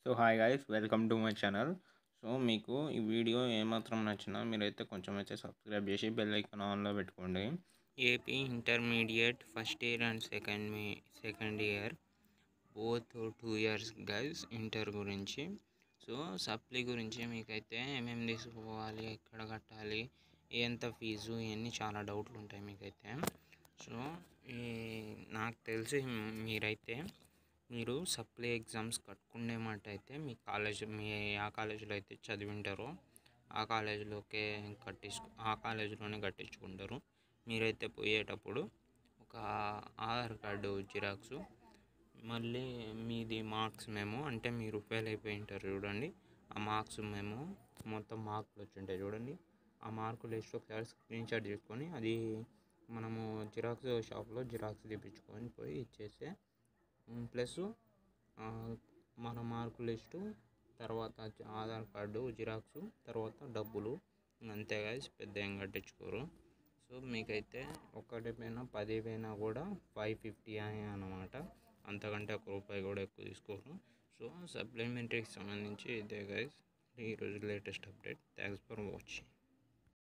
So hi guys, welcome to my channel. So మీకు ఈ video ఏమాత్రం నచ్చినా మీరైతే కొంచెం అయితే సబ్స్క్రైబ్ చేసి బెల్ ఐకాన్ ఆన్లో పెట్టుకోండి. AP intermediate first year and second year both 2 years guys inter గురించి. సో సప్లీ గురించి మీకైతే ఏమేమి తీసుకోవాలి, ఎక్కడ కట్టాలి, ఎంత ఫీజు, ఇవన్నీ చాలా డౌట్లు ఉంటాయి మీకైతే. సో ఈ నాకు తెలిసి మీరు సప్లీ ఎగ్జామ్స్ కట్టుకునే మాట అయితే మీ ఆ కాలేజీలో అయితే చదివింటారో ఆ కాలేజీలోనే కట్టించుకుంటారు. మీరైతే పోయేటప్పుడు ఒక ఆధార్ కార్డు జిరాక్సు, మళ్ళీ మీది మార్క్స్ మెమో, అంటే మీరు ఫెయిల్ అయిపోయి ఉంటారు చూడండి, ఆ మార్క్స్ మెమో, మొత్తం మార్కులు వచ్చి ఉంటాయి చూడండి, ఆ మార్కులు లిస్ట్ ఒకసారి స్క్రీన్షాట్ చేసుకొని అది మనము జిరాక్స్ షాప్లో జిరాక్స్ తీపించుకొని పోయి ఇచ్చేస్తే ప్లస్ మన మార్కు లిస్టు, తర్వాత ఆధార్ కార్డు జిరాక్సు, తర్వాత డబ్బులు, అంతే గైస్, పెద్ద ఏం కట్టించుకోరు. సో మీకైతే ఒక్కటి పైన 10 పైన కూడా 550 అన్నమాట, అంతకంటే ₹1 కూడా ఎక్కువ తీసుకోరు. సో సప్లిమెంటరీకి సంబంధించి ఇదే గైస్ ఈరోజు latest update. Thanks for watching.